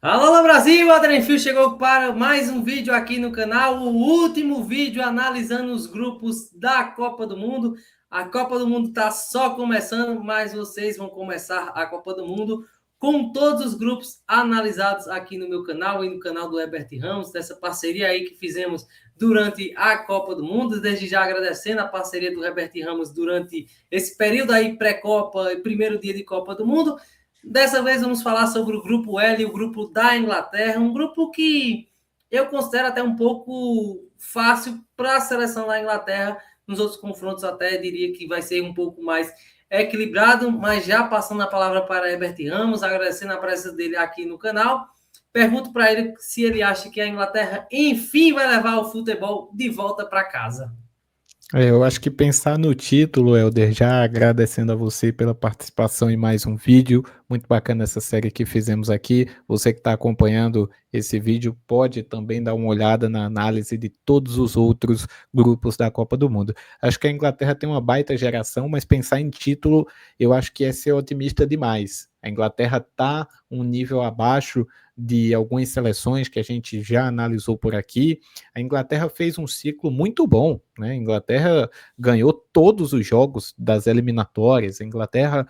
Alô, Brasil! A Trenfil chegou para mais um vídeo aqui no canal, o último vídeo analisando os grupos da Copa do Mundo. A Copa do Mundo está só começando, mas vocês vão começar a Copa do Mundo com todos os grupos analisados aqui no meu canal e no canal do Herbert Ramos, dessa parceria aí que fizemos durante a Copa do Mundo. Desde já agradecendo a parceria do Herbert Ramos durante esse período aí pré-Copa e primeiro dia de Copa do Mundo. Dessa vez vamos falar sobre o grupo L, o grupo da Inglaterra, um grupo que eu considero até um pouco fácil para a seleção da Inglaterra. Nos outros confrontos até diria que vai ser um pouco mais equilibrado, mas já passando a palavra para Herbert Ramos, agradecendo a presença dele aqui no canal, pergunto para ele se ele acha que a Inglaterra enfim vai levar o futebol de volta para casa. Eu acho que pensar no título, Helder, já agradecendo a você pela participação em mais um vídeo, muito bacana essa série que fizemos aqui. Você que está acompanhando esse vídeo pode também dar uma olhada na análise de todos os outros grupos da Copa do Mundo. Acho que a Inglaterra tem uma baita geração, mas pensar em título, eu acho que é ser otimista demais. A Inglaterra está um nível abaixo de algumas seleções que a gente já analisou por aqui. A Inglaterra fez um ciclo muito bom, né? A Inglaterra ganhou todos os jogos das eliminatórias. A Inglaterra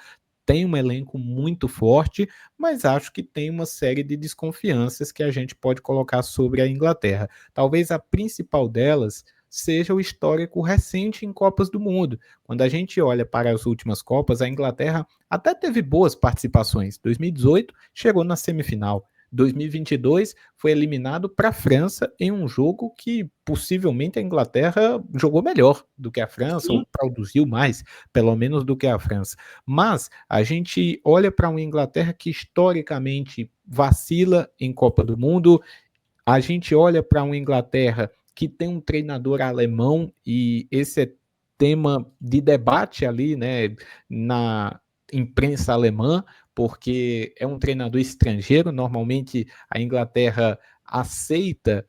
tem um elenco muito forte, mas acho que tem uma série de desconfianças que a gente pode colocar sobre a Inglaterra. Talvez a principal delas seja o histórico recente em Copas do Mundo. Quando a gente olha para as últimas Copas, a Inglaterra até teve boas participações. 2018 chegou na semifinal. 2022 foi eliminado para a França em um jogo que possivelmente a Inglaterra jogou melhor do que a França, Sim. ou produziu mais, pelo menos do que a França. Mas a gente olha para uma Inglaterra que historicamente vacila em Copa do Mundo, a gente olha para uma Inglaterra que tem um treinador alemão, e esse é tema de debate ali, né, na imprensa alemã, porque é um treinador estrangeiro. Normalmente a Inglaterra aceita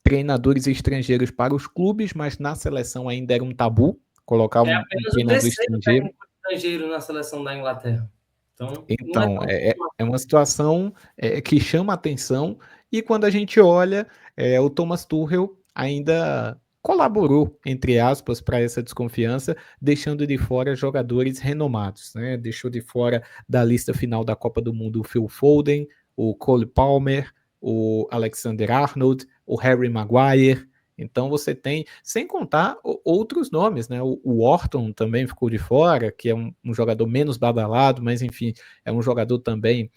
treinadores estrangeiros para os clubes, mas na seleção ainda era um tabu colocar É um apenas o treinador terceiro estrangeiro. técnico estrangeiro na seleção da Inglaterra. Então, não é Então, tão. é uma situação que chama atenção, e quando a gente olha, o Thomas Tuchel ainda colaborou, entre aspas, para essa desconfiança, deixando de fora jogadores renomados, né? Deixou de fora da lista final da Copa do Mundo o Phil Foden, o Cole Palmer, o Alexander Arnold, o Harry Maguire. Então você tem, sem contar outros nomes, né? O Orton também ficou de fora, que é um jogador menos badalado, mas enfim, é um jogador também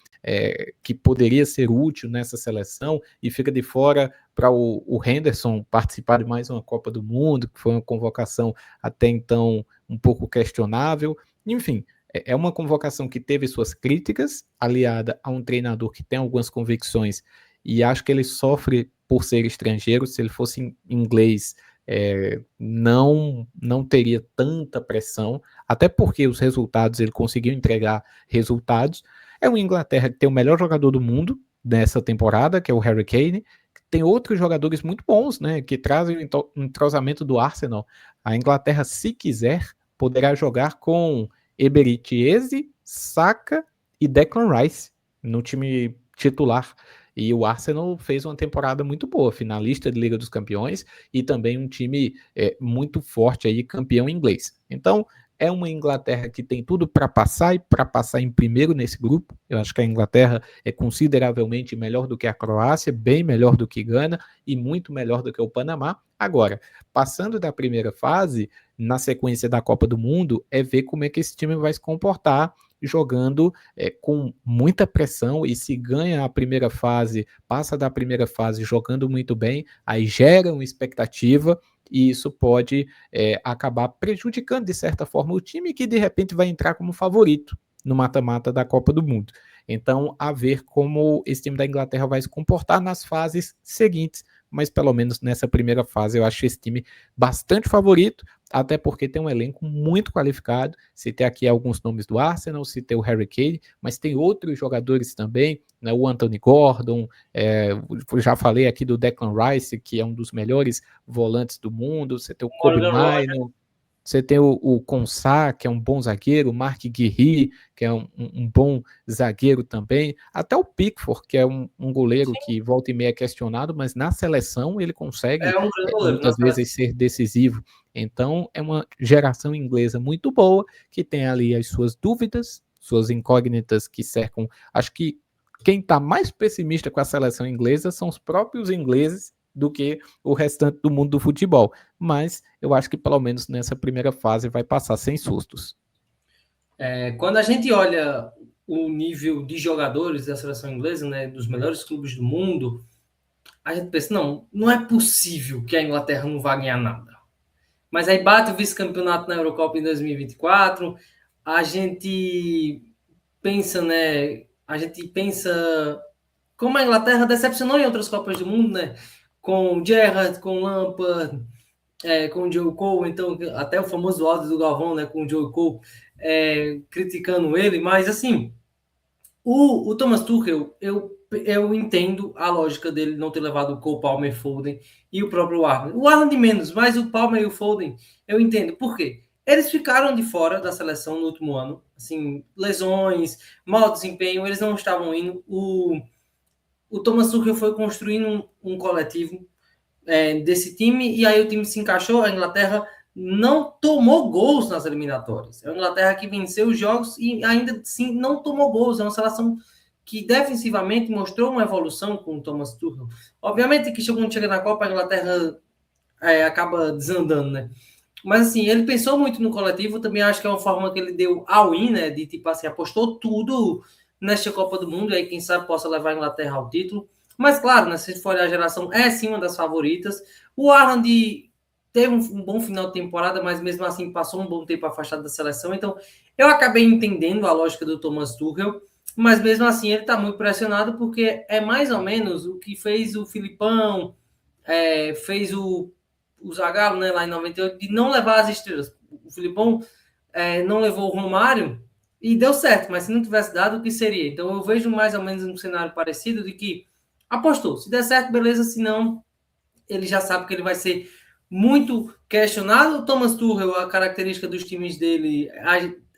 que poderia ser útil nessa seleção, e fica de fora para o Henderson participar de mais uma Copa do Mundo, que foi uma convocação até então um pouco questionável. Enfim, é uma convocação que teve suas críticas, aliada a um treinador que tem algumas convicções, e acho que ele sofre por ser estrangeiro. Se ele fosse inglês, não teria tanta pressão, até porque os resultados, ele conseguiu entregar resultados. É uma Inglaterra que tem o melhor jogador do mundo nessa temporada, que é o Harry Kane. Tem outros jogadores muito bons, né, que trazem o entrosamento do Arsenal. A Inglaterra, se quiser, poderá jogar com Eberechi Eze, Saka e Declan Rice no time titular. E o Arsenal fez uma temporada muito boa, finalista de Liga dos Campeões, e também um time muito forte aí, campeão inglês. Então, é uma Inglaterra que tem tudo para passar, e para passar em primeiro nesse grupo. Eu acho que a Inglaterra é consideravelmente melhor do que a Croácia, bem melhor do que Gana e muito melhor do que o Panamá. Agora, passando da primeira fase, na sequência da Copa do Mundo, é ver como é que esse time vai se comportar jogando com muita pressão. E se ganha a primeira fase, passa da primeira fase jogando muito bem, aí gera uma expectativa, e isso pode acabar prejudicando de certa forma o time que de repente vai entrar como favorito no mata-mata da Copa do Mundo. Então, a ver como esse time da Inglaterra vai se comportar nas fases seguintes, mas pelo menos nessa primeira fase eu acho esse time bastante favorito, até porque tem um elenco muito qualificado. Citei aqui alguns nomes do Arsenal, citei o Harry Kane, mas tem outros jogadores também, né? O Anthony Gordon, já falei aqui do Declan Rice, que é um dos melhores volantes do mundo. Você tem o Kobe Morgan Rogers. Mainoo, Você tem o Konsah, que é um bom zagueiro, o Mark Guéhi, que é um bom zagueiro também, até o Pickford, que é um goleiro que volta e meia é questionado, mas na seleção ele consegue É um grande goleiro na muitas seleção. vezes ser decisivo. Então é uma geração inglesa muito boa, que tem ali as suas dúvidas, suas incógnitas que cercam. Acho que quem está mais pessimista com a seleção inglesa são os próprios ingleses do que o restante do mundo do futebol. Mas eu acho que pelo menos nessa primeira fase vai passar sem sustos. Quando a gente olha o nível de jogadores da seleção inglesa, né, dos melhores clubes do mundo, a gente pensa, não é possível que a Inglaterra não vá ganhar nada. Mas aí bate o vice-campeonato na Eurocopa em 2024, a gente pensa, né, como a Inglaterra decepcionou em outras Copas do Mundo, né, com o Gerrard, com o Lampard, com o Joe Cole, então até o famoso áudio do Galvão, né, com o Joe Cole, criticando ele, mas assim, o Thomas Tuchel, eu entendo a lógica dele não ter levado o Cole, Palmer, Foden e o próprio Arnold. O Arnold de menos, mas o Palmer e o Foden, eu entendo. Por quê? Eles ficaram de fora da seleção no último ano, assim, lesões, mau desempenho, eles não estavam indo. O Thomas Tuchel foi construindo um coletivo desse time, e aí o time se encaixou, a Inglaterra não tomou gols nas eliminatórias. É a Inglaterra que venceu os jogos e ainda assim não tomou gols. É uma seleção que defensivamente mostrou uma evolução com o Thomas Tuchel. Obviamente que quando chega na Copa, a Inglaterra acaba desandando, né? Mas assim, ele pensou muito no coletivo, também acho que é uma forma que ele deu all-in, né? De tipo assim, apostou tudo nesta Copa do Mundo, e aí quem sabe possa levar a Inglaterra ao título. Mas claro, né, se for olhar a geração, é sim uma das favoritas. O Haaland teve um bom final de temporada, mas mesmo assim passou um bom tempo afastado da seleção. Então, eu acabei entendendo a lógica do Thomas Tuchel, mas mesmo assim ele está muito pressionado, porque é mais ou menos o que fez o Filipão, fez o Zagallo, né, lá em 98, de não levar as estrelas. O Filipão não levou o Romário e deu certo, mas se não tivesse dado, o que seria? Então eu vejo mais ou menos um cenário parecido de que apostou. Se der certo, beleza, se não, ele já sabe que ele vai ser muito questionado. O Thomas Tuchel, a característica dos times dele,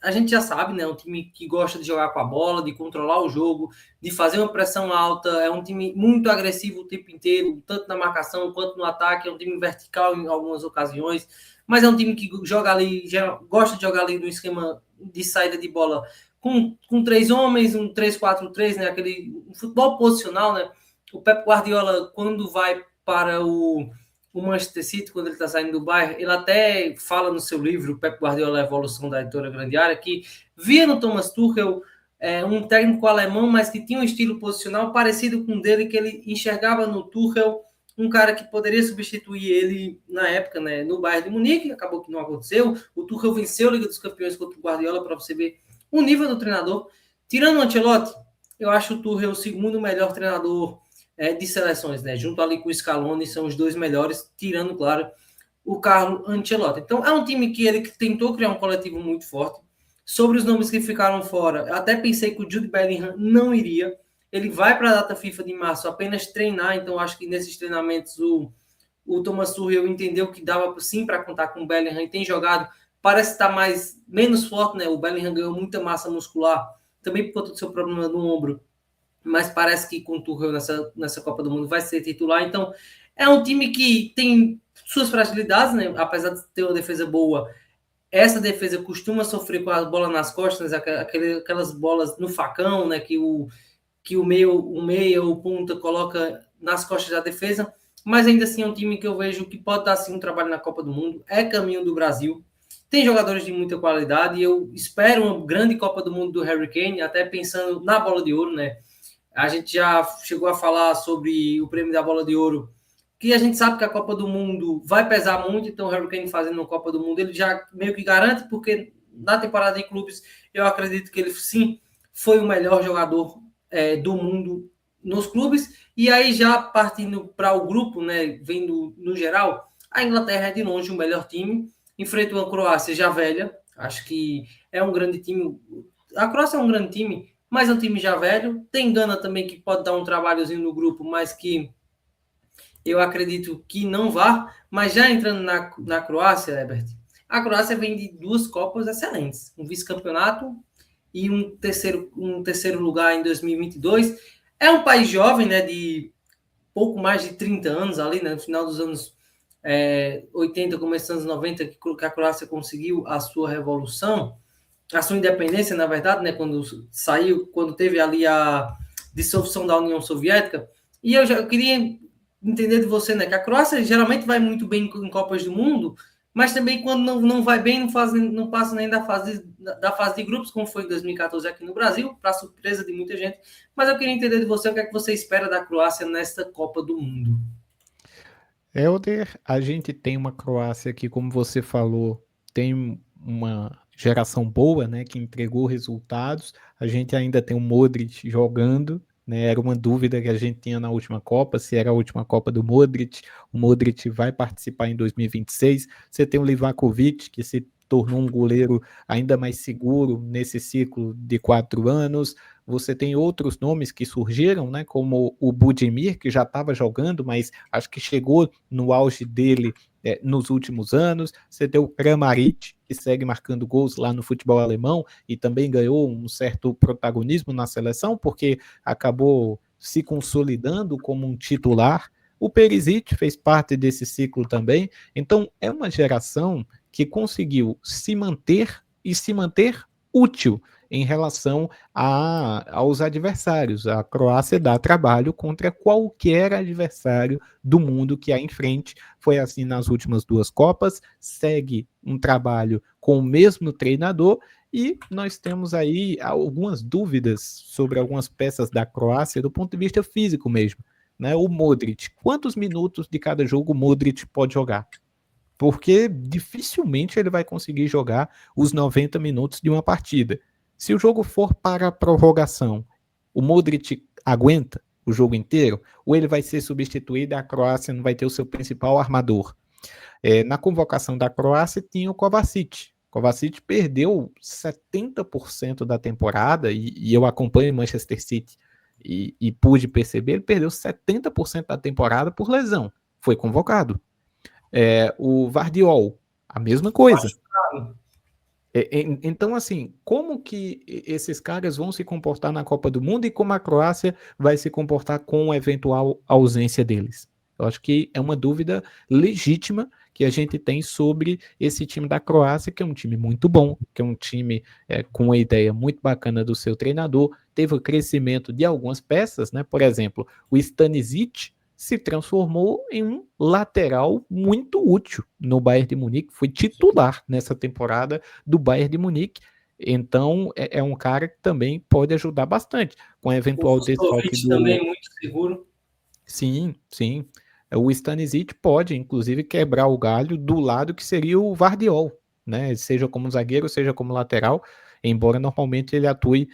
a gente já sabe, né? É um time que gosta de jogar com a bola, de controlar o jogo, de fazer uma pressão alta. É um time muito agressivo o tempo inteiro, tanto na marcação quanto no ataque. É um time vertical em algumas ocasiões, mas é um time que joga ali, já gosta de jogar ali no esquema de saída de bola com três homens, um 3-4-3, né? Aquele futebol posicional, né? O Pep Guardiola, quando vai para o Manchester City, quando ele está saindo do Bayern, ele até fala no seu livro, Pep Guardiola, a evolução da editora Grande Área, que via no Thomas Tuchel um técnico alemão, mas que tinha um estilo posicional parecido com o dele, que ele enxergava no Tuchel um cara que poderia substituir ele na época, né, no Bayern de Munique. Acabou que não aconteceu. O Tuchel venceu a Liga dos Campeões contra o Guardiola, para você ver o nível do treinador. Tirando o Ancelotti, eu acho o Tuchel o segundo melhor treinador de seleções, né? Junto ali com o Scaloni, são os dois melhores, tirando, claro, o Carlo Ancelotti. Então, é um time que ele tentou criar um coletivo muito forte. Sobre os nomes que ficaram fora, eu até pensei que o Jude Bellingham não iria. Ele vai para a data FIFA de março apenas treinar, então acho que nesses treinamentos o Thomas Tuchel entendeu que dava sim para contar com o Bellingham e tem jogado. Parece estar menos forte, né? O Bellingham ganhou muita massa muscular, também por conta do seu problema no ombro, mas parece que com o Tuchel nessa Copa do Mundo vai ser titular. Então, é um time que tem suas fragilidades, né? Apesar de ter uma defesa boa, essa defesa costuma sofrer com a bola nas costas, aquelas bolas no facão, né? Que o meia, o ponta coloca nas costas da defesa, mas ainda assim é um time que eu vejo que pode dar sim um trabalho na Copa do Mundo, é caminho do Brasil, tem jogadores de muita qualidade, e eu espero uma grande Copa do Mundo do Harry Kane, até pensando na bola de ouro, né? A gente já chegou a falar sobre o prêmio da bola de ouro, que a gente sabe que a Copa do Mundo vai pesar muito, então o Harry Kane fazendo a Copa do Mundo, ele já meio que garante, porque na temporada de clubes, eu acredito que ele sim foi o melhor jogador do mundo nos clubes. E aí já partindo para o grupo, né, vendo no geral, a Inglaterra é de longe o melhor time, enfrenta uma Croácia já velha, acho que é um grande time, a Croácia é um grande time, mas é um time já velho, tem Gana também que pode dar um trabalhozinho no grupo, mas que eu acredito que não vá. Mas já entrando na Croácia, Herbert, A Croácia vem de 2 Copas excelentes, um vice-campeonato e um terceiro lugar em 2022. É um país jovem, né, de pouco mais de 30 anos ali, né, no final dos anos 80, começando dos 90, que a Croácia conseguiu a sua revolução, a sua independência, na verdade, né, quando teve ali a dissolução da União Soviética. E eu queria entender de você, né, que a Croácia geralmente vai muito bem em Copas do Mundo, mas também quando não vai bem, não passa nem da fase de grupos, como foi em 2014 aqui no Brasil, para surpresa de muita gente. Mas eu queria entender de você o que é que você espera da Croácia nesta Copa do Mundo. Helder, a gente tem uma Croácia que, como você falou, tem uma geração boa, né, que entregou resultados. A gente ainda tem o Modric jogando, né? Era uma dúvida que a gente tinha na última Copa, se era a última Copa do Modric. O Modric vai participar em 2026. Você tem o Livakovic, que se tornou um goleiro ainda mais seguro nesse ciclo de 4 anos. Você tem outros nomes que surgiram, né, como o Budimir, que já estava jogando, mas acho que chegou no auge dele nos últimos anos. Você tem o Kramaric, que segue marcando gols lá no futebol alemão e também ganhou um certo protagonismo na seleção, porque acabou se consolidando como um titular. O Perisic fez parte desse ciclo também. Então, é uma geração que conseguiu se manter e se manter útil em relação aos adversários. A Croácia dá trabalho contra qualquer adversário do mundo que há em frente. Foi assim nas últimas 2 Copas, segue um trabalho com o mesmo treinador e nós temos aí algumas dúvidas sobre algumas peças da Croácia do ponto de vista físico mesmo. Né? O Modric, quantos minutos de cada jogo o Modric pode jogar? Porque dificilmente ele vai conseguir jogar os 90 minutos de uma partida. Se o jogo for para a prorrogação, o Modric aguenta o jogo inteiro, ou ele vai ser substituído e a Croácia não vai ter o seu principal armador. Na convocação da Croácia tinha o Kovacic. Kovacic perdeu 70% da temporada, e eu acompanho o Manchester City e pude perceber, ele perdeu 70% da temporada por lesão. Foi convocado. O Vardiol, a mesma coisa. Então, assim, como que esses caras vão se comportar na Copa do Mundo e como a Croácia vai se comportar com a eventual ausência deles? Eu acho que é uma dúvida legítima que a gente tem sobre esse time da Croácia, que é um time muito bom, que é um time com uma ideia muito bacana do seu treinador, teve o crescimento de algumas peças, né? Por exemplo, o Stanisic se transformou em um lateral muito útil no Bayern de Munique, foi titular nessa temporada do Bayern de Munique, então é um cara que também pode ajudar bastante, com a eventual desfalque do... também muito seguro. Sim, sim. O Stanisic pode, inclusive, quebrar o galho do lado que seria o Vardiol, né? Seja como zagueiro, seja como lateral, embora normalmente ele atue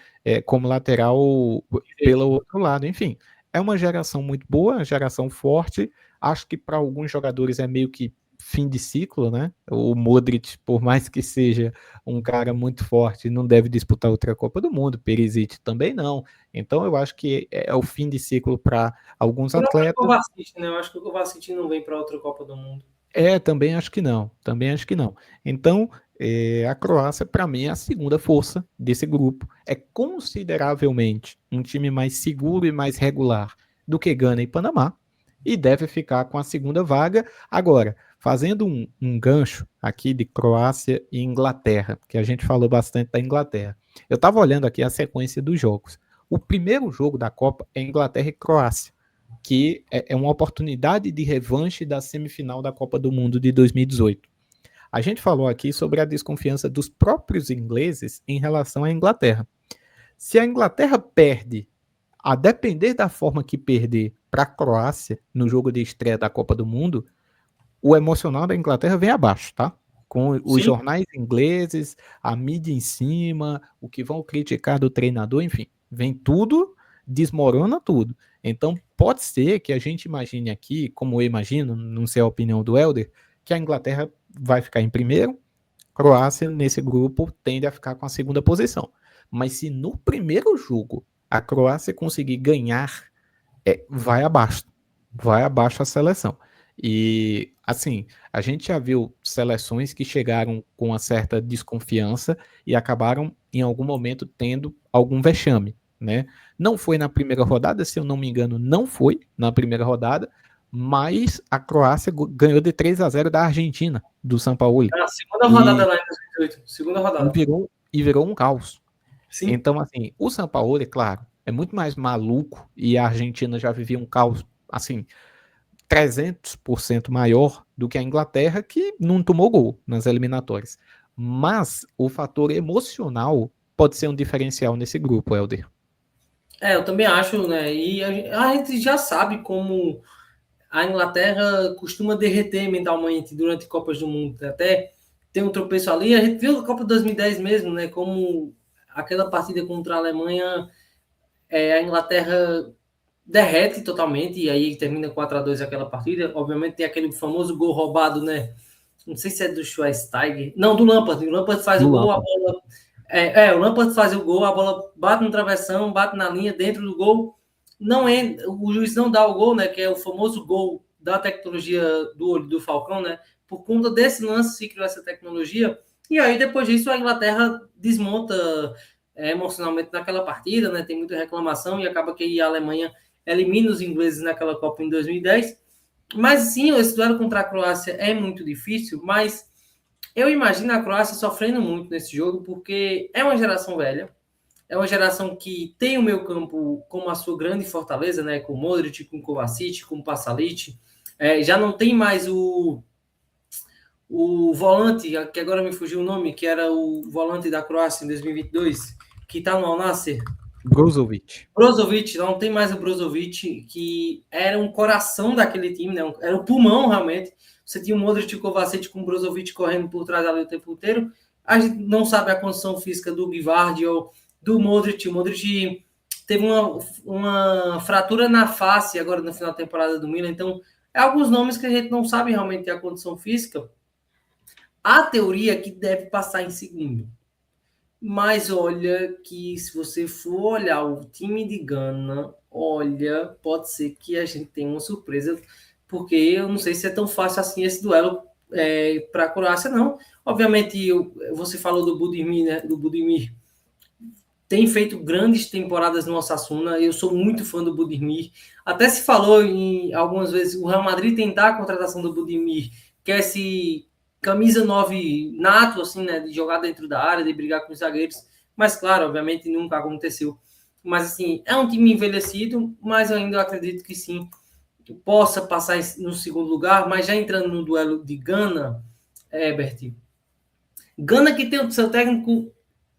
como lateral pelo outro lado. Enfim, é uma geração muito boa, uma geração forte. Acho que para alguns jogadores é meio que fim de ciclo, né? O Modric, por mais que seja um cara muito forte, não deve disputar outra Copa do Mundo. Perisic também não. Então eu acho que é o fim de ciclo para alguns atletas. Kovacic, né? Eu acho que o Kovacic não vem para outra Copa do Mundo. Também acho que não. Também acho que não. Então, a Croácia, para mim, é a segunda força desse grupo. É consideravelmente um time mais seguro e mais regular do que Gana e Panamá. E deve ficar com a segunda vaga. Agora, fazendo um gancho aqui de Croácia e Inglaterra, que a gente falou bastante da Inglaterra. Eu estava olhando aqui a sequência dos jogos. O primeiro jogo da Copa é Inglaterra e Croácia, que é uma oportunidade de revanche da semifinal da Copa do Mundo de 2018. A gente falou aqui sobre a desconfiança dos próprios ingleses em relação à Inglaterra. Se a Inglaterra perde, a depender da forma que perder para a Croácia no jogo de estreia da Copa do Mundo, o emocional da Inglaterra vem abaixo, tá? Com os jornais ingleses, a mídia em cima, o que vão criticar do treinador, enfim, vem tudo, desmorona tudo. Então, pode ser que a gente imagine aqui, como eu imagino, não sei a opinião do Helder, que a Inglaterra vai ficar em primeiro, Croácia, nesse grupo, tende a ficar com a segunda posição. Mas se no primeiro jogo a Croácia conseguir ganhar, vai abaixo a seleção. E, assim, a gente já viu seleções que chegaram com uma certa desconfiança e acabaram, em algum momento, tendo algum vexame, né? Não foi na primeira rodada, se eu não me engano, não foi na primeira rodada, mas a Croácia ganhou de 3-0 da Argentina, do Sampaoli, Na segunda rodada e, lá em 2018. Segunda e, rodada. virou, e virou um caos. Sim. Então, assim, o Sampaoli, claro, é muito mais maluco e a Argentina já vivia um caos, assim, 300% maior do que a Inglaterra, que não tomou gol nas eliminatórias. Mas o fator emocional pode ser um diferencial nesse grupo, Helder. Eu também acho, né? E a gente já sabe como a Inglaterra costuma derreter mentalmente durante Copas do Mundo. Até tem um tropeço ali. A gente viu a Copa de 2010 mesmo, né? Como aquela partida contra a Alemanha, a Inglaterra derrete totalmente e aí termina 4-2 aquela partida. Obviamente tem aquele famoso gol roubado, né? Não sei se é do Schweinsteiger. Não, do Lampard. O Lampard faz Do o gol, a Lampard. bola. O Lampard faz o gol, a bola bate no travessão, bate na linha, dentro do gol. Não entra, o juiz não dá o gol, né? Que é o famoso gol da tecnologia do olho do Falcão, né? Por conta desse lance se criou essa tecnologia. E aí, depois disso, a Inglaterra desmonta emocionalmente naquela partida, né? Tem muita reclamação e acaba que a Alemanha elimina os ingleses naquela Copa em 2010. Mas sim, esse duelo contra a Croácia é muito difícil, mas eu imagino a Croácia sofrendo muito nesse jogo, porque é uma geração velha, é uma geração que tem o meio campo como a sua grande fortaleza, né? Com Modric, com Kovacic, com Pasalic. Já não tem mais o volante, que agora me fugiu o nome, que era o volante da Croácia em 2022, que está no Al Nassr. Brozovic. Brozovic, não tem mais o Brozovic, que era um coração daquele time, né? Era o pulmão, realmente. Você tinha o Modric e o Kovacic com o Brozovic correndo por trás ali o tempo inteiro. A gente não sabe a condição física do Gvardiol ou do Modric. O Modric teve uma fratura na face agora no final da temporada do Milan. Então, é alguns nomes que a gente não sabe realmente a condição física. A teoria é que deve passar em segundo. Mas olha que se você for olhar o time de Gana, olha, pode ser que a gente tenha uma surpresa, porque eu não sei se é tão fácil assim esse duelo para a Croácia, não. Obviamente, você falou do Budimir, né? Do Budimir. Tem feito grandes temporadas no Osasuna. Eu sou muito fã do Budimir. Até se falou em algumas vezes o Real Madrid tentar a contratação do Budimir, que é esse camisa 9 nato, assim, né? De jogar dentro da área, de brigar com os zagueiros. Mas, claro, obviamente nunca aconteceu. Mas, assim, é um time envelhecido, mas eu ainda acredito que sim, possa passar no segundo lugar. Mas já entrando no duelo de Gana, Herbert. Gana que tem o seu técnico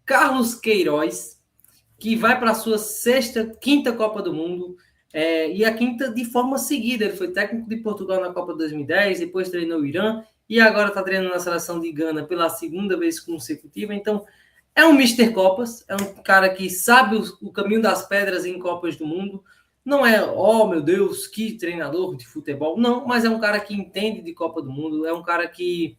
Carlos Queiroz, que vai para a sua quinta Copa do Mundo, e a quinta de forma seguida. Ele foi técnico de Portugal na Copa de 2010, depois treinou o Irã, e agora está treinando na seleção de Gana pela segunda vez consecutiva. Então, é um Mister Copas, é um cara que sabe o caminho das pedras em Copas do Mundo. Não é, oh meu Deus, que treinador de futebol. Não, mas é um cara que entende de Copa do Mundo, é um cara que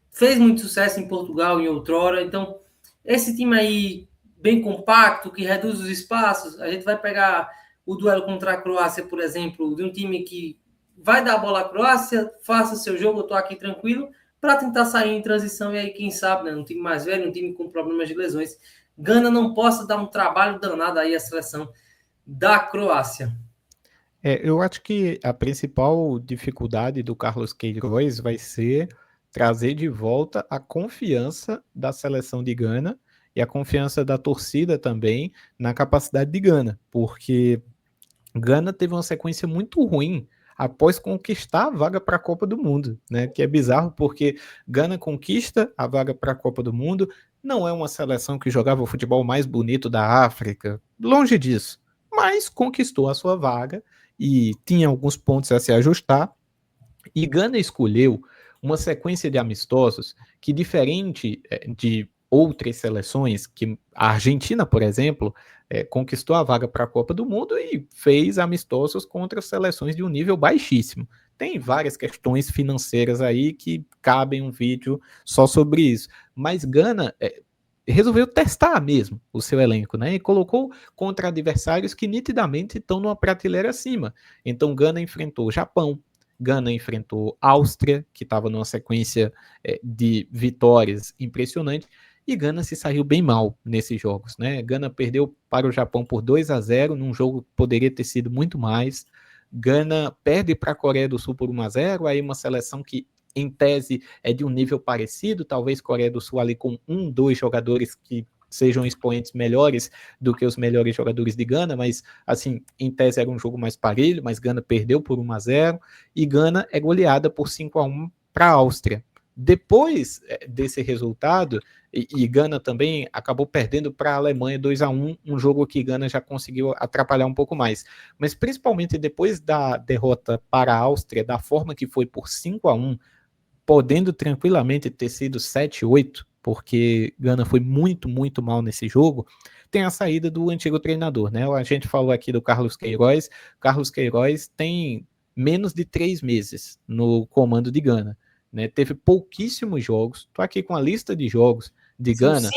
fez muito sucesso em Portugal em outrora. Então, esse time aí bem compacto, que reduz os espaços, a gente vai pegar o duelo contra a Croácia, por exemplo, de um time que vai dar a bola à Croácia, faça seu jogo, eu tô aqui tranquilo, para tentar sair em transição, e aí quem sabe, né, um time mais velho, um time com problemas de lesões, Gana não possa dar um trabalho danado aí à seleção da Croácia. Eu acho que a principal dificuldade do Carlos Queiroz vai ser trazer de volta a confiança da seleção de Gana e a confiança da torcida também na capacidade de Gana, porque Gana teve uma sequência muito ruim após conquistar a vaga para a Copa do Mundo, né? Que é bizarro porque Gana conquista a vaga para a Copa do Mundo, não é uma seleção que jogava o futebol mais bonito da África, longe disso, mas conquistou a sua vaga e tinha alguns pontos a se ajustar. E Gana escolheu uma sequência de amistosos que, diferente de outras seleções, que a Argentina, por exemplo, conquistou a vaga para a Copa do Mundo e fez amistosos contra seleções de um nível baixíssimo. Tem várias questões financeiras aí que cabem um vídeo só sobre isso. Mas Gana resolveu testar mesmo o seu elenco, né? E colocou contra adversários que nitidamente estão numa prateleira acima. Então Gana enfrentou Japão, Gana enfrentou Áustria, que estava numa sequência de vitórias impressionante, e Gana se saiu bem mal nesses jogos, né? Gana perdeu para o Japão por 2-0, num jogo que poderia ter sido muito mais. Gana perde para a Coreia do Sul por 1-0, aí uma seleção que, em tese, é de um nível parecido, talvez Coreia do Sul ali com 2 jogadores que sejam expoentes melhores do que os melhores jogadores de Gana, mas, assim, em tese era um jogo mais parelho, mas Gana perdeu por 1-0, e Gana é goleada por 5-1 para a Áustria. Depois desse resultado, e Gana também acabou perdendo para a Alemanha 2-1, um jogo que Gana já conseguiu atrapalhar um pouco mais. Mas principalmente depois da derrota para a Áustria, da forma que foi por 5-1, podendo tranquilamente ter sido 7-8, porque Gana foi muito, muito mal nesse jogo, tem a saída do antigo treinador, né? A gente falou aqui do Carlos Queiroz. Carlos Queiroz tem menos de 3 meses no comando de Gana, né? Teve pouquíssimos jogos. Estou aqui com a lista de jogos de Gana.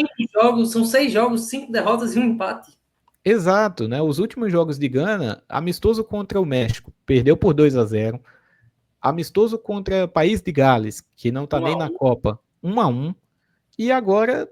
São 6 jogos, 5 derrotas e um empate. Exato, né? Os últimos jogos de Gana, amistoso contra o México, perdeu por 2-0. Amistoso contra o País de Gales, que não está nem na Copa, 1-1. E agora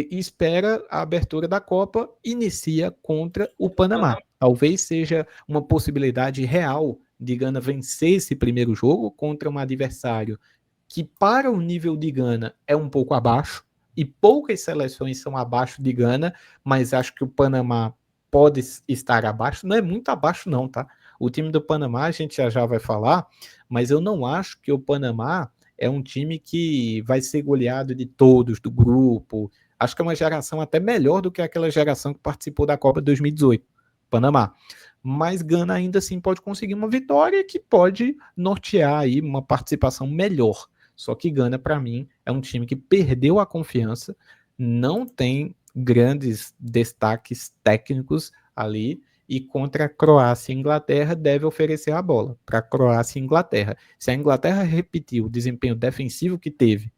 espera a abertura da Copa, inicia contra o Panamá. Talvez seja uma possibilidade real de Gana vencer esse primeiro jogo contra um adversário que, para o nível de Gana, é um pouco abaixo, e poucas seleções são abaixo de Gana, mas acho que o Panamá pode estar abaixo. Não é muito abaixo não, tá? O time do Panamá a gente já vai falar, mas eu não acho que o Panamá é um time que vai ser goleado de todos do grupo. Acho que é uma geração até melhor do que aquela geração que participou da Copa 2018, Panamá. Mas Gana ainda assim pode conseguir uma vitória que pode nortear aí uma participação melhor. Só que Gana, para mim, é um time que perdeu a confiança, não tem grandes destaques técnicos ali, e contra a Croácia e Inglaterra deve oferecer a bola para a Croácia e Inglaterra. Se a Inglaterra repetir o desempenho defensivo que teve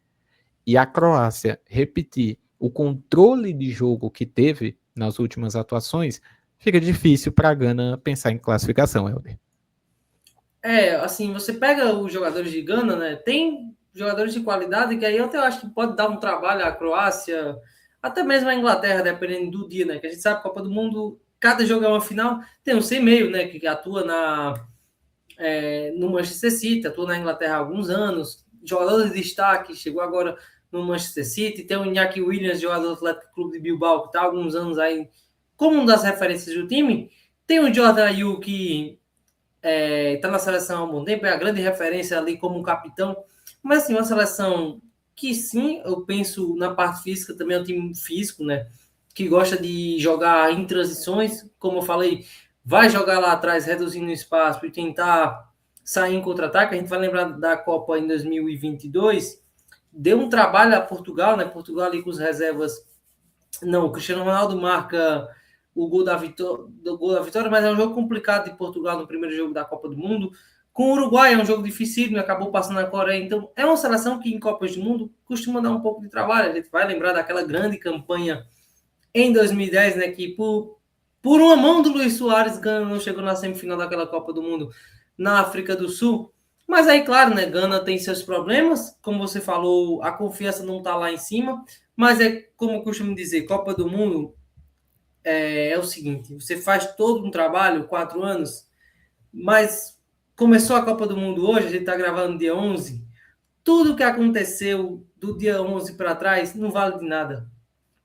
e a Croácia repetir o controle de jogo que teve nas últimas atuações, fica difícil para a Gana pensar em classificação, Helder. Assim, você pega os jogadores de Gana, né? Tem jogadores de qualidade que aí eu até acho que pode dar um trabalho à Croácia, até mesmo a Inglaterra, dependendo do dia, né? Que a gente sabe que a Copa do Mundo, cada jogo é uma final. Tem o Semedo, né? Que atua no Manchester City, atua na Inglaterra há alguns anos. Jogador de destaque, chegou agora no Manchester City. Tem o Iñaki Williams, jogador do Atlético Clube de Bilbao, que está há alguns anos aí como uma das referências do time. Tem o Jordan Ayew, que está na seleção há um bom tempo, é a grande referência ali como um capitão. Mas, assim, uma seleção que, sim, eu penso na parte física, também é um time físico, né? Que gosta de jogar em transições, como eu falei, vai jogar lá atrás, reduzindo o espaço e tentar sair em contra-ataque. A gente vai lembrar da Copa em 2022, deu um trabalho a Portugal, né? Portugal ali com as reservas. Não, o Cristiano Ronaldo marca o gol da vitória, mas é um jogo complicado de Portugal no primeiro jogo da Copa do Mundo. Com o Uruguai é um jogo difícil, acabou passando na Coreia. Então, é uma seleção que em Copas do Mundo costuma dar um pouco de trabalho. A gente vai lembrar daquela grande campanha em 2010, né, que por uma mão do Luiz Soares, Gana não chegou na semifinal daquela Copa do Mundo na África do Sul. Mas aí, claro, né, Gana tem seus problemas. Como você falou, a confiança não está lá em cima. Mas é como eu costumo dizer, Copa do Mundo é o seguinte, você faz todo um trabalho, 4 anos, mas começou a Copa do Mundo hoje, a gente está gravando dia 11, tudo que aconteceu do dia 11 para trás não vale de nada.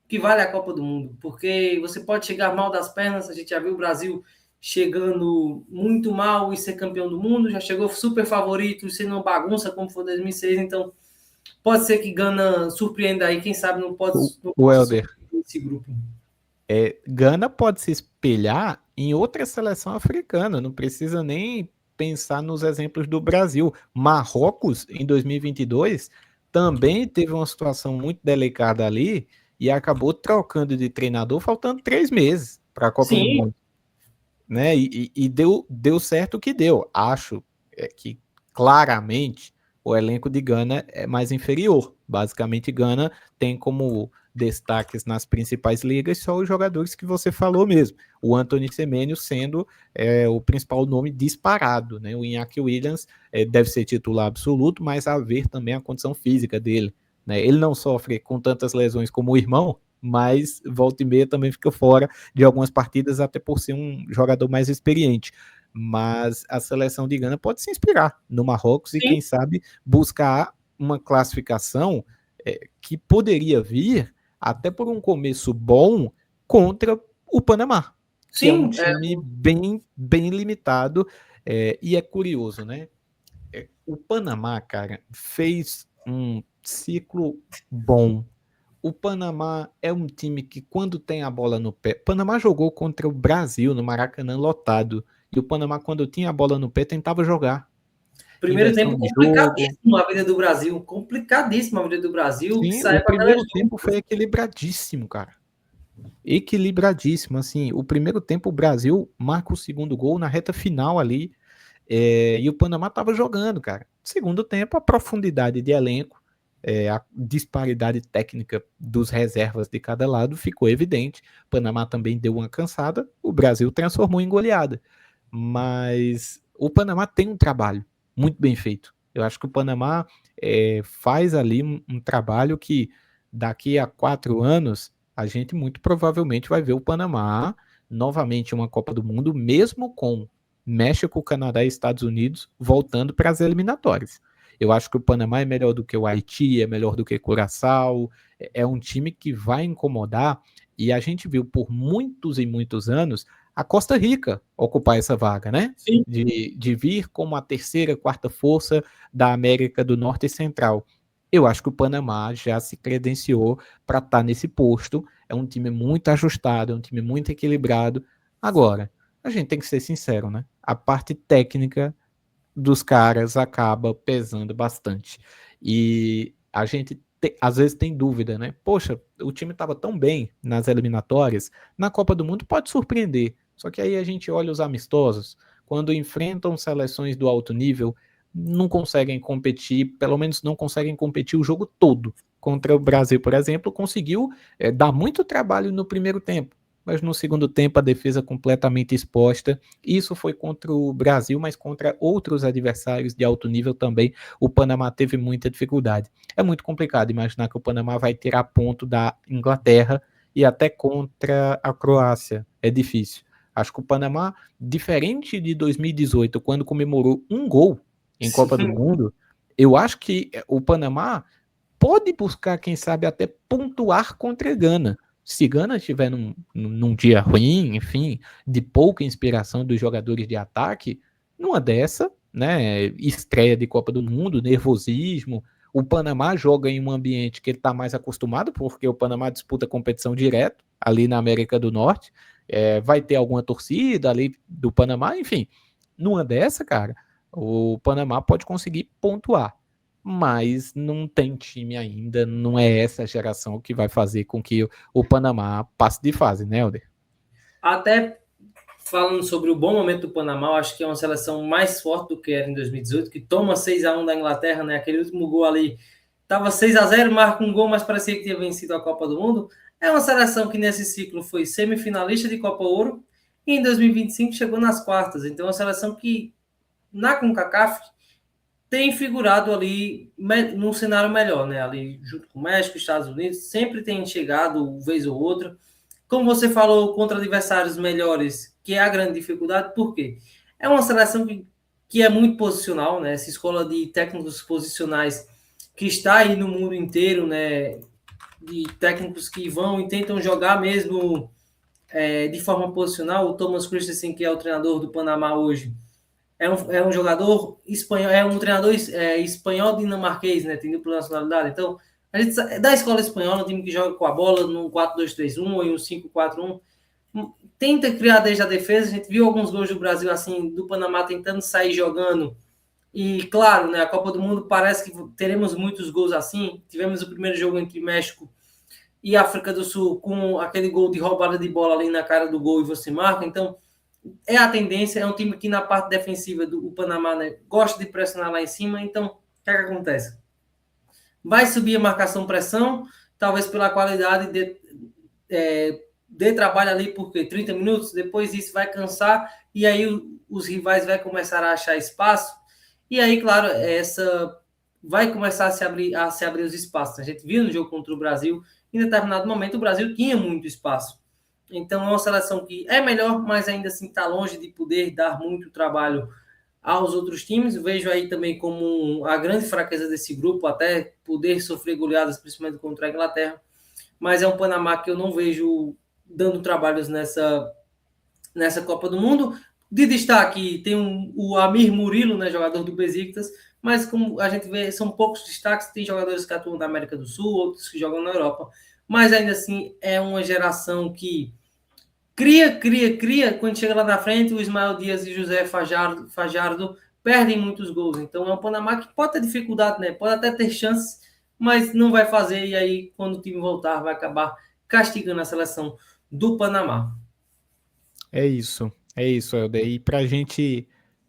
O que vale é a Copa do Mundo, porque você pode chegar mal das pernas, a gente já viu o Brasil chegando muito mal e ser campeão do mundo, já chegou super favorito, sendo uma bagunça como foi 2006, então pode ser que Gana surpreenda aí, quem sabe não pode o Helder, esse grupo. Gana pode se espelhar em outra seleção africana, não precisa nem pensar nos exemplos do Brasil. Marrocos, em 2022, também teve uma situação muito delicada ali e acabou trocando de treinador faltando 3 meses para a Copa do Mundo. Né? E deu certo o que deu. Acho que claramente o elenco de Gana é mais inferior. Basicamente, Gana tem como destaques nas principais ligas, só os jogadores que você falou mesmo. O Anthony Semenyo sendo o principal nome disparado, né? O Iñaki Williams deve ser titular absoluto, mas a ver também a condição física dele, né? Ele não sofre com tantas lesões como o irmão, mas volta e meia também fica fora de algumas partidas, até por ser um jogador mais experiente. Mas a seleção de Gana pode se inspirar no Marrocos e, quem sabe, buscar uma classificação que poderia vir até por um começo bom contra o Panamá, que é um time bem limitado, e é curioso, né? O Panamá, cara, fez um ciclo bom. O Panamá é um time que, quando tem a bola no pé... Panamá jogou contra o Brasil no Maracanã lotado, e o Panamá, quando tinha a bola no pé, tentava jogar. Primeiro tempo complicadíssimo a vida do Brasil. Complicadíssimo a vida do Brasil. Sim, o primeiro tempo foi equilibradíssimo, cara. Equilibradíssimo, assim. O primeiro tempo o Brasil marca o segundo gol na reta final ali, e o Panamá estava jogando, cara. Segundo tempo, a profundidade de elenco, a disparidade técnica dos reservas de cada lado ficou evidente. O Panamá também deu uma cansada, o Brasil transformou em goleada. Mas o Panamá tem um trabalho muito bem feito. Eu acho que o Panamá faz ali um trabalho que daqui a 4 anos a gente muito provavelmente vai ver o Panamá novamente em uma Copa do Mundo, mesmo com México, Canadá e Estados Unidos voltando para as eliminatórias. Eu acho que o Panamá é melhor do que o Haiti, é melhor do que Curaçao, é um time que vai incomodar, e a gente viu por muitos e muitos anos a Costa Rica ocupar essa vaga, né? Sim. De vir como a terceira, quarta força da América do Norte e Central. Eu acho que o Panamá já se credenciou para estar nesse posto. É um time muito ajustado, é um time muito equilibrado. Agora, a gente tem que ser sincero, né? A parte técnica dos caras acaba pesando bastante. E a gente às vezes tem dúvida, né? Poxa, o time estava tão bem nas eliminatórias, na Copa do Mundo pode surpreender. Só que aí a gente olha os amistosos, quando enfrentam seleções do alto nível, não conseguem competir, pelo menos não conseguem competir o jogo todo. Contra o Brasil, por exemplo, conseguiu dar muito trabalho no primeiro tempo, mas no segundo tempo a defesa completamente exposta. Isso foi contra o Brasil, mas contra outros adversários de alto nível também, o Panamá teve muita dificuldade. É muito complicado imaginar que o Panamá vai tirar ponto da Inglaterra e até contra a Croácia. É difícil. Acho que o Panamá, diferente de 2018, quando comemorou um gol em Copa do Mundo, eu acho que o Panamá pode buscar, quem sabe, até pontuar contra a Gana. Se Gana estiver num dia ruim, enfim, de pouca inspiração dos jogadores de ataque, numa dessa, né, estreia de Copa do Mundo, nervosismo, o Panamá joga em um ambiente que ele está mais acostumado, porque o Panamá disputa competição direto, ali na América do Norte, vai ter alguma torcida ali do Panamá, enfim, numa dessa, cara, o Panamá pode conseguir pontuar, mas não tem time ainda, não é essa geração que vai fazer com que o Panamá passe de fase, né, Helder? Até falando sobre o bom momento do Panamá, eu acho que é uma seleção mais forte do que era em 2018, que toma 6-1 da Inglaterra, né? Aquele último gol ali, estava 6-0, marca um gol, mas parecia que tinha vencido a Copa do Mundo. É uma seleção que nesse ciclo foi semifinalista de Copa Ouro e em 2025 chegou nas quartas. Então é uma seleção que, na CONCACAF, tem figurado ali num cenário melhor, né? Ali junto com o México, Estados Unidos, sempre tem chegado vez ou outra. Como você falou, contra adversários melhores, que é a grande dificuldade, por quê? É uma seleção que é muito posicional, né? Essa escola de técnicos posicionais que está aí no mundo inteiro, né? De técnicos que vão e tentam jogar mesmo de forma posicional. O Thomas Christensen, que é o treinador do Panamá hoje, é um jogador espanhol, é um treinador espanhol dinamarquês, né? Tem dupla nacionalidade. Então, a gente da escola espanhola, um time que joga com a bola num 4-2-3-1 ou em um 5-4-1, tenta criar desde a defesa. A gente viu alguns gols do Brasil assim, do Panamá tentando sair jogando. E claro, né, a Copa do Mundo parece que teremos muitos gols assim. Tivemos o primeiro jogo entre México e África do Sul com aquele gol de roubada de bola ali na cara do gol e você marca. Então, é a tendência, é um time que na parte defensiva do Panamá, né, gosta de pressionar lá em cima. Então, o que acontece? Vai subir a marcação-pressão talvez pela qualidade de trabalho ali, porque 30 minutos, depois isso vai cansar, e aí os rivais vai começar a achar espaço, e aí, claro, vai começar a se abrir os espaços. A gente viu no jogo contra o Brasil, em determinado momento o Brasil tinha muito espaço. Então é uma seleção que é melhor, mas ainda assim está longe de poder dar muito trabalho aos outros times. Vejo aí também como a grande fraqueza desse grupo, até poder sofrer goleadas, principalmente contra a Inglaterra. Mas é um Panamá que eu não vejo dando trabalhos nessa Copa do Mundo. De destaque, tem o Amir Murilo, né, jogador do Besiktas, mas como a gente vê, são poucos destaques. Tem jogadores que atuam na América do Sul, outros que jogam na Europa. Mas ainda assim, é uma geração que cria. Quando chega lá na frente, o Ismael Dias e José Fajardo perdem muitos gols. Então é um Panamá que pode ter dificuldade, né? Pode até ter chances, mas não vai fazer. E aí, quando o time voltar, vai acabar castigando a seleção do Panamá. É isso, Helder. E para a gente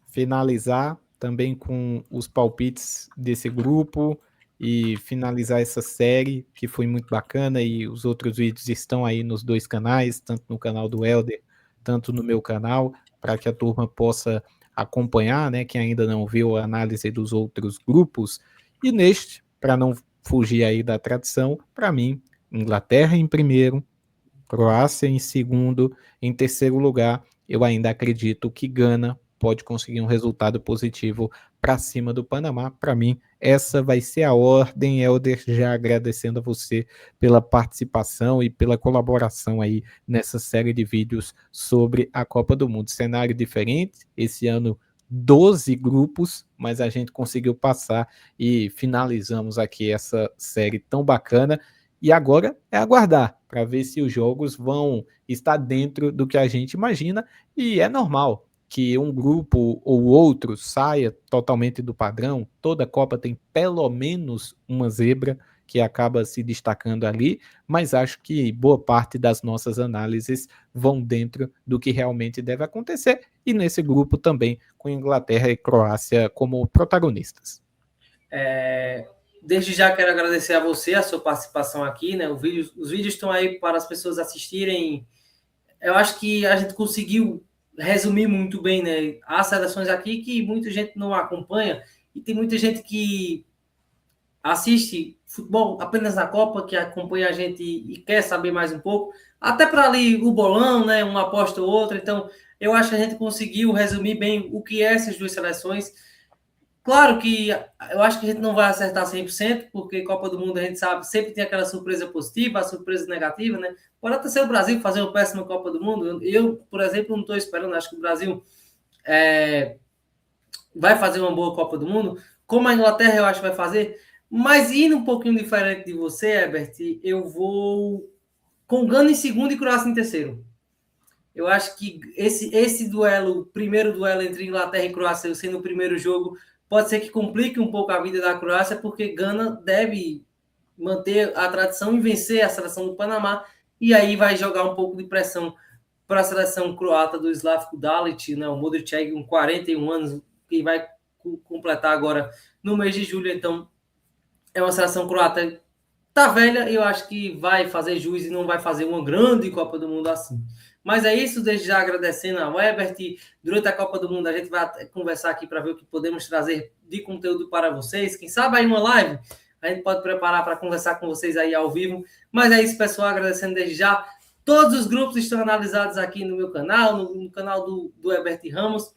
finalizar também com os palpites desse grupo e finalizar essa série, que foi muito bacana, e os outros vídeos estão aí nos dois canais, tanto no canal do Helder, tanto no meu canal, para que a turma possa acompanhar, né, quem ainda não viu a análise dos outros grupos. E neste, para não fugir aí da tradição, para mim, Inglaterra em primeiro, Croácia em segundo, em terceiro lugar, eu ainda acredito que Gana pode conseguir um resultado positivo para cima do Panamá. Para mim, essa vai ser a ordem. Helder, já agradecendo a você pela participação e pela colaboração aí nessa série de vídeos sobre a Copa do Mundo. Cenário diferente, esse ano 12 grupos, mas a gente conseguiu passar e finalizamos aqui essa série tão bacana. E agora é aguardar para ver se os jogos vão estar dentro do que a gente imagina. E é normal que um grupo ou outro saia totalmente do padrão. Toda Copa tem pelo menos uma zebra que acaba se destacando ali, mas acho que boa parte das nossas análises vão dentro do que realmente deve acontecer. E nesse grupo também com Inglaterra e Croácia como protagonistas. Desde já quero agradecer a você, a sua participação aqui, né? Os vídeos estão aí para as pessoas assistirem. Eu acho que a gente conseguiu resumir muito bem, né? Há seleções aqui que muita gente não acompanha e tem muita gente que assiste futebol apenas na Copa, que acompanha a gente e quer saber mais um pouco, até para ali o bolão, né? Uma aposta ou outra. Então, eu acho que a gente conseguiu resumir bem o que é essas duas seleções. Claro que eu acho que a gente não vai acertar 100%, porque Copa do Mundo a gente sabe, sempre tem aquela surpresa positiva, a surpresa negativa, né? Pode até ser o Brasil fazer uma péssima Copa do Mundo. Eu, por exemplo, não estou esperando, acho que o Brasil vai fazer uma boa Copa do Mundo, como a Inglaterra eu acho que vai fazer, mas indo um pouquinho diferente de você, Herbert, eu vou com Gana em segundo e Croácia em terceiro. Eu acho que esse duelo, primeiro duelo entre Inglaterra e Croácia, sendo o primeiro jogo, pode ser que complique um pouco a vida da Croácia, porque Gana deve manter a tradição e vencer a seleção do Panamá, e aí vai jogar um pouco de pressão para a seleção croata do Slavko Dalic, né, o Modric com 41 anos, que vai completar agora no mês de julho. Então, é uma seleção croata tá velha, e eu acho que vai fazer jus e não vai fazer uma grande Copa do Mundo assim. Mas é isso, desde já agradecendo ao Herbert. Durante a Copa do Mundo a gente vai conversar aqui para ver o que podemos trazer de conteúdo para vocês. Quem sabe aí uma live a gente pode preparar para conversar com vocês aí ao vivo. Mas é isso, pessoal, agradecendo desde já. Todos os grupos estão analisados aqui no meu canal, no canal do Herbert Ramos.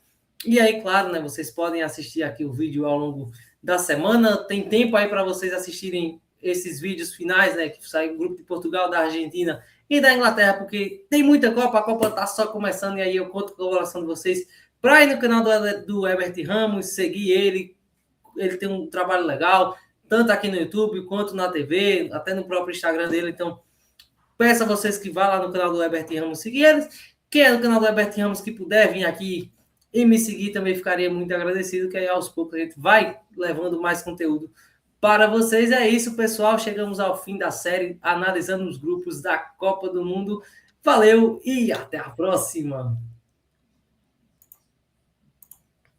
E aí, claro, né, vocês podem assistir aqui o vídeo ao longo da semana. Tem tempo aí para vocês assistirem esses vídeos finais, né, que sai o grupo de Portugal, da Argentina e da Inglaterra, porque tem muita Copa, a Copa tá só começando, e aí eu conto com a colaboração de vocês para ir no canal do Herbert Ramos, seguir ele tem um trabalho legal, tanto aqui no YouTube, quanto na TV, até no próprio Instagram dele. Então, peço a vocês que vá lá no canal do Herbert Ramos seguir eles, quem é no canal do Herbert Ramos que puder vir aqui e me seguir, também ficaria muito agradecido, que aí aos poucos a gente vai levando mais conteúdo para vocês. É isso, pessoal. Chegamos ao fim da série, analisando os grupos da Copa do Mundo. Valeu e até a próxima!